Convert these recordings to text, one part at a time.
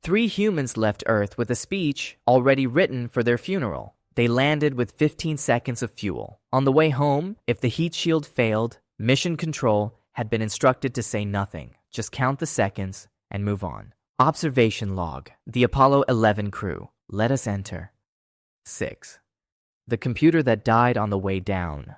3 humans left Earth with a speech already written for their funeral. They landed with 15 seconds of fuel. On the way home, if the heat shield failed, Mission Control had been instructed to say nothing. Just count the seconds and move on. Observation log. The Apollo 11 crew. Let us enter. 6. The computer that died on the way down.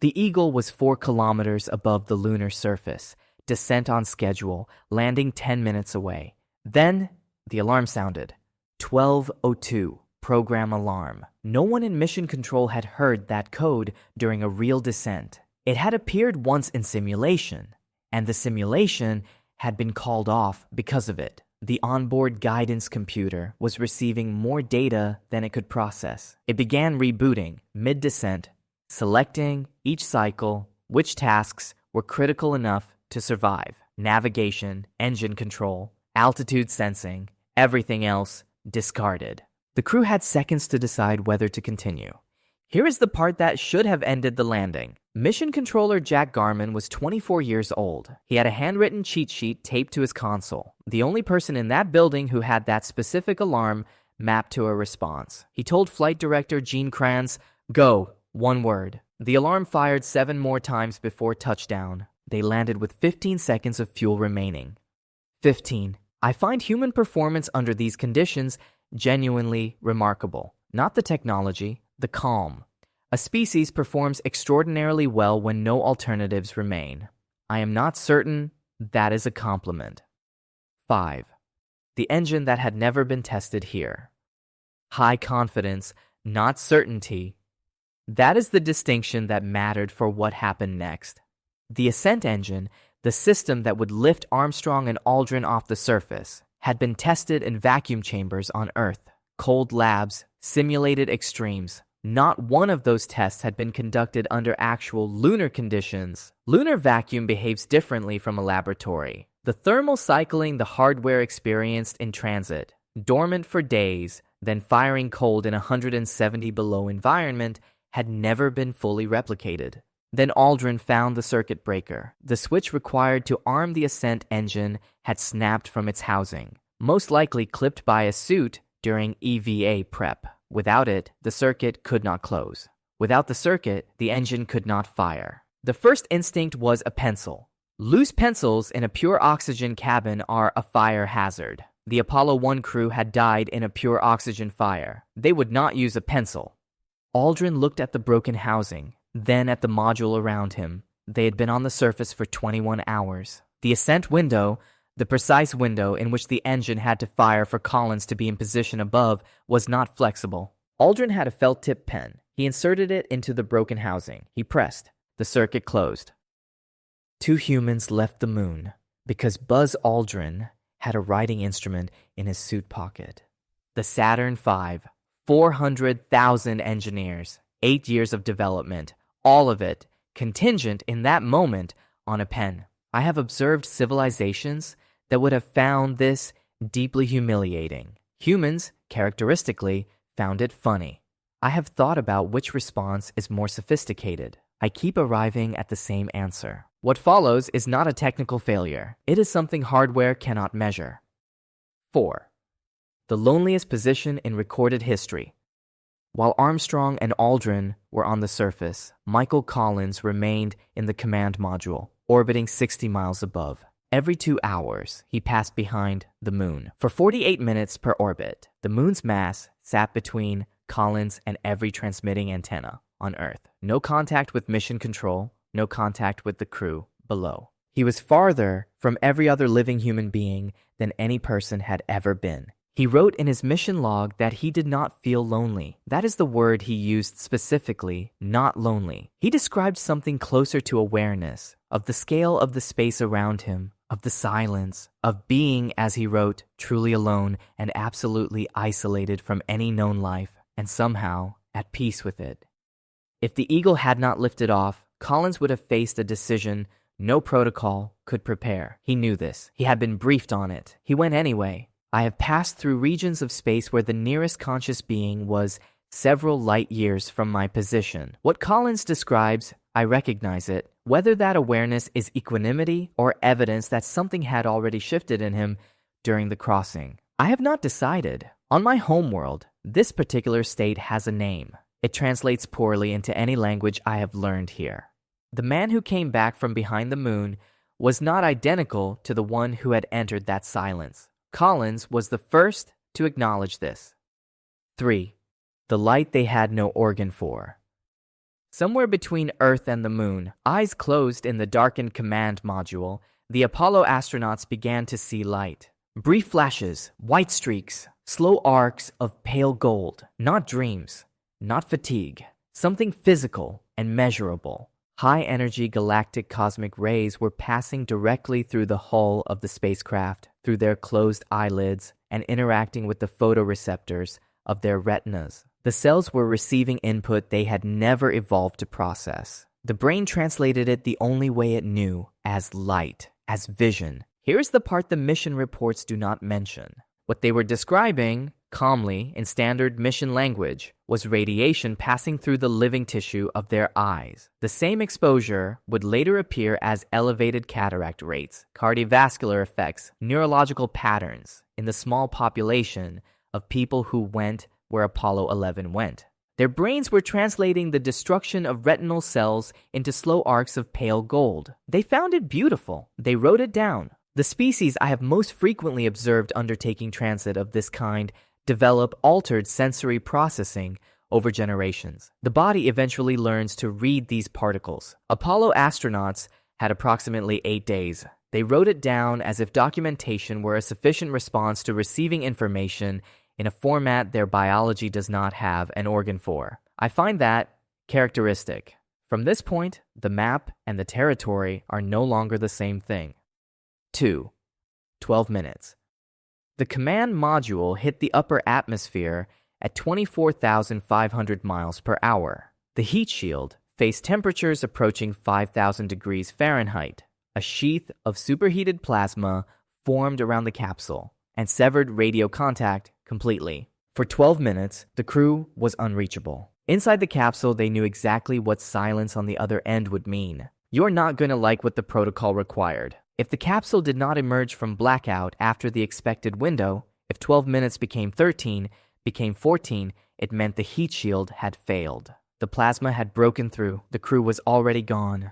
The Eagle was 4 kilometers above the lunar surface. Descent on schedule, landing 10 minutes away. Then, the alarm sounded. 12:02. Program alarm. No one in Mission Control had heard that code during a real descent. It had appeared once in simulation, and the simulation had been called off because of it. The onboard guidance computer was receiving more data than it could process. It began rebooting mid-descent, selecting each cycle which tasks were critical enough to survive. Navigation, engine control, altitude sensing, everything else discarded. The crew had seconds to decide whether to continue. Here is the part that should have ended the landing. Mission controller Jack Garman was 24 years old. He had a handwritten cheat sheet taped to his console. The only person in that building who had that specific alarm mapped to a response. He told flight director Gene Kranz, "Go," one word. The alarm fired 7 more times before touchdown. They landed with 15 seconds of fuel remaining. 15. I find human performance under these conditions genuinely remarkable. Not the technology, the calm. A species performs extraordinarily well when no alternatives remain. I am not certain that is a compliment. 5. The engine that had never been tested here. High confidence, not certainty. That is the distinction that mattered for what happened next. The ascent engine, the system that would lift Armstrong and Aldrin off the surface, had been tested in vacuum chambers on Earth, cold labs, simulated extremes. Not one of those tests had been conducted under actual lunar conditions. Lunar vacuum behaves differently from a laboratory. The thermal cycling the hardware experienced in transit, dormant for days, then firing cold in a 170 below environment, had never been fully replicated. Then Aldrin found the circuit breaker. The switch required to arm the ascent engine had snapped from its housing, most likely clipped by a suit during EVA prep. Without it, the circuit could not close. Without the circuit, the engine could not fire. The first instinct was a pencil. Loose pencils in a pure oxygen cabin are a fire hazard. The Apollo 1 crew had died in a pure oxygen fire. They would not use a pencil. Aldrin looked at the broken housing, then at the module around him. They had been on the surface for 21 hours. The ascent window, the precise window in which the engine had to fire for Collins to be in position above, was not flexible. Aldrin had a felt-tip pen. He inserted it into the broken housing. He pressed. The circuit closed. 2 humans left the moon because Buzz Aldrin had a writing instrument in his suit pocket. The Saturn V, 400,000 engineers, 8 years of development, all of it contingent in that moment on a pen. I have observed civilizations that would have found this deeply humiliating. Humans, characteristically, found it funny. I have thought about which response is more sophisticated. I keep arriving at the same answer. What follows is not a technical failure. It is something hardware cannot measure. 4. The loneliest position in recorded history. While Armstrong and Aldrin were on the surface, Michael Collins remained in the command module, orbiting 60 miles above. Every 2 hours, he passed behind the moon. For 48 minutes per orbit, the moon's mass sat between Collins and every transmitting antenna on Earth. No contact with mission control, no contact with the crew below. He was farther from every other living human being than any person had ever been. He wrote in his mission log that he did not feel lonely. That is the word he used specifically, not lonely. He described something closer to awareness of the scale of the space around him, of the silence, of being, as he wrote, truly alone and absolutely isolated from any known life, and somehow at peace with it. If the Eagle had not lifted off, Collins would have faced a decision no protocol could prepare. He knew this. He had been briefed on it. He went anyway. I have passed through regions of space where the nearest conscious being was several light years from my position. What Collins describes, I recognize it. Whether that awareness is equanimity or evidence that something had already shifted in him, during the crossing. I have not decided. On my homeworld, this particular state has a name. It translates poorly into any language I have learned here. The man who came back from behind the moon was not identical to the one who had entered that silence. Collins was the first to acknowledge this. 3. The light they had no organ for. Somewhere between Earth and the moon, eyes closed in the darkened command module, the Apollo astronauts began to see light. Brief flashes, white streaks, slow arcs of pale gold. Not dreams, not fatigue. Something physical and measurable. High-energy galactic cosmic rays were passing directly through the hull of the spacecraft, through their closed eyelids, and interacting with the photoreceptors of their retinas. The cells were receiving input they had never evolved to process. The brain translated it the only way it knew, as light, as vision. Here's the part the mission reports do not mention. What they were describing, calmly, in standard mission language, was radiation passing through the living tissue of their eyes. The same exposure would later appear as elevated cataract rates, cardiovascular effects, neurological patterns in the small population of people who went where Apollo 11 went. Their brains were translating the destruction of retinal cells into slow arcs of pale gold. They found it beautiful. They wrote it down. The species I have most frequently observed undertaking transit of this kind develop altered sensory processing over generations. The body eventually learns to read these particles. Apollo astronauts had approximately 8 days. They wrote it down as if documentation were a sufficient response to receiving information in a format their biology does not have an organ for. I find that characteristic. From this point, the map and the territory are no longer the same thing. 2. 12 minutes. The command module hit the upper atmosphere at 24,500 miles per hour. The heat shield faced temperatures approaching 5,000 degrees Fahrenheit. A sheath of superheated plasma formed around the capsule and severed radio contact completely. For 12 minutes, the crew was unreachable. Inside the capsule, they knew exactly what silence on the other end would mean. You're not going to like what the protocol required. If the capsule did not emerge from blackout after the expected window, if 12 minutes became 13, became 14, it meant the heat shield had failed. The plasma had broken through. The crew was already gone.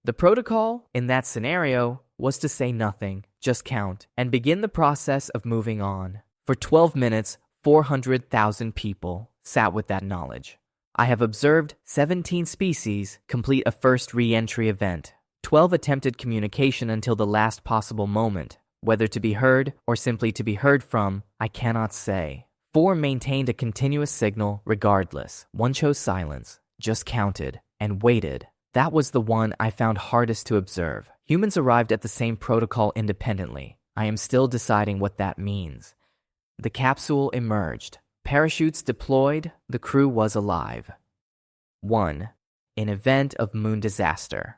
The protocol, in that scenario, was to say nothing, just count, and begin the process of moving on. For 12 minutes, 400,000 people sat with that knowledge. I have observed 17 species complete a first re-entry event. 12 attempted communication until the last possible moment. Whether to be heard or simply to be heard from, I cannot say. 4 maintained a continuous signal regardless. 1 chose silence, just counted, and waited. That was the one I found hardest to observe. Humans arrived at the same protocol independently. I am still deciding what that means. The capsule emerged. Parachutes deployed. The crew was alive. 1. An event of moon disaster.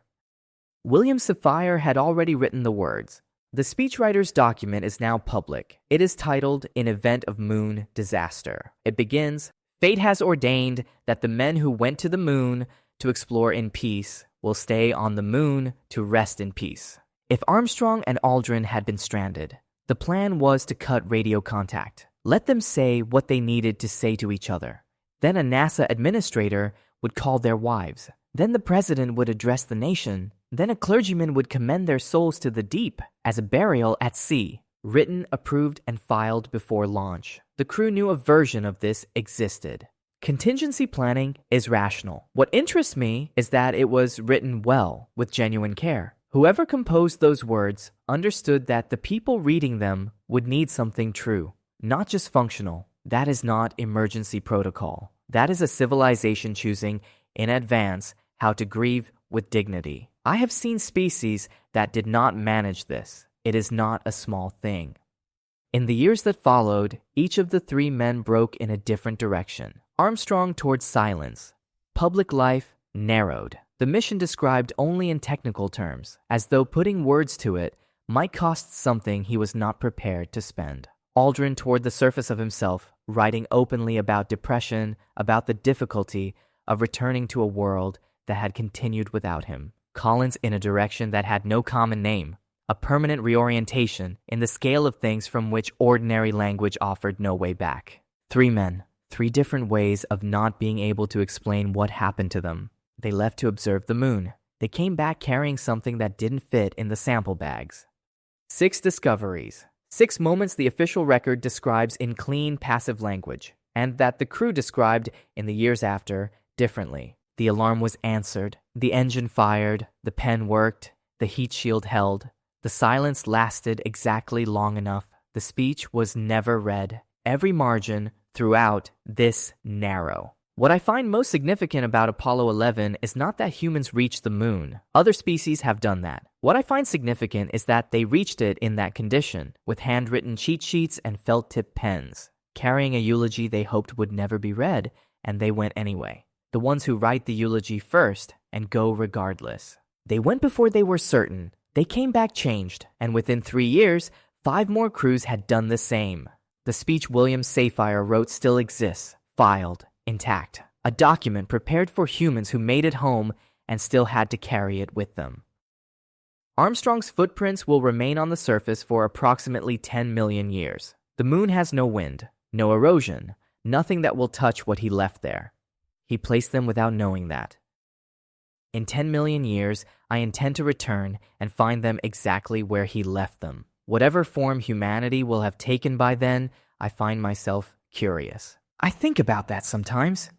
William Sapphire had already written the words. The speechwriter's document is now public. It is titled An Event of Moon Disaster. It begins, Fate has ordained that the men who went to the moon to explore in peace will stay on the moon to rest in peace. If Armstrong and Aldrin had been stranded, the plan was to cut radio contact. Let them say what they needed to say to each other. Then a NASA administrator would call their wives. Then the president would address the nation. Then a clergyman would commend their souls to the deep as a burial at sea. Written, approved, and filed before launch. The crew knew a version of this existed. Contingency planning is rational. What interests me is that it was written well, with genuine care. Whoever composed those words understood that the people reading them would need something true, not just functional. That is not emergency protocol. That is a civilization choosing in advance how to grieve with dignity. I have seen species that did not manage this. It is not a small thing. In the years that followed, each of the 3 men broke in a different direction. Armstrong towards silence. Public life narrowed. The mission described only in technical terms, as though putting words to it might cost something he was not prepared to spend. Aldrin toward the surface of himself, writing openly about depression, about the difficulty of returning to a world that had continued without him. Collins in a direction that had no common name. a permanent reorientation in the scale of things from which ordinary language offered no way back. 3 men, 3 different ways of not being able to explain what happened to them. They left to observe the moon. They came back carrying something that didn't fit in the sample bags. 6 discoveries. 6 moments the official record describes in clean, passive language, and that the crew described in the years after differently. The alarm was answered, the engine fired, the pen worked, the heat shield held. The silence lasted exactly long enough. The speech was never read. Every margin throughout this narrow. What I find most significant about Apollo 11 is not that humans reached the moon. Other species have done that. What I find significant is that they reached it in that condition, with handwritten cheat sheets and felt-tip pens, carrying a eulogy they hoped would never be read, and they went anyway. The ones who write the eulogy first and go regardless. They went before they were certain. They came back changed, and within 3 years, 5 more crews had done the same. The speech William Safire wrote still exists, filed, intact. A document prepared for humans who made it home and still had to carry it with them. Armstrong's footprints will remain on the surface for approximately 10 million years. The moon has no wind, no erosion, nothing that will touch what he left there. He placed them without knowing that. In 10 million years, I intend to return and find them exactly where he left them. Whatever form humanity will have taken by then, I find myself curious. I think about that sometimes.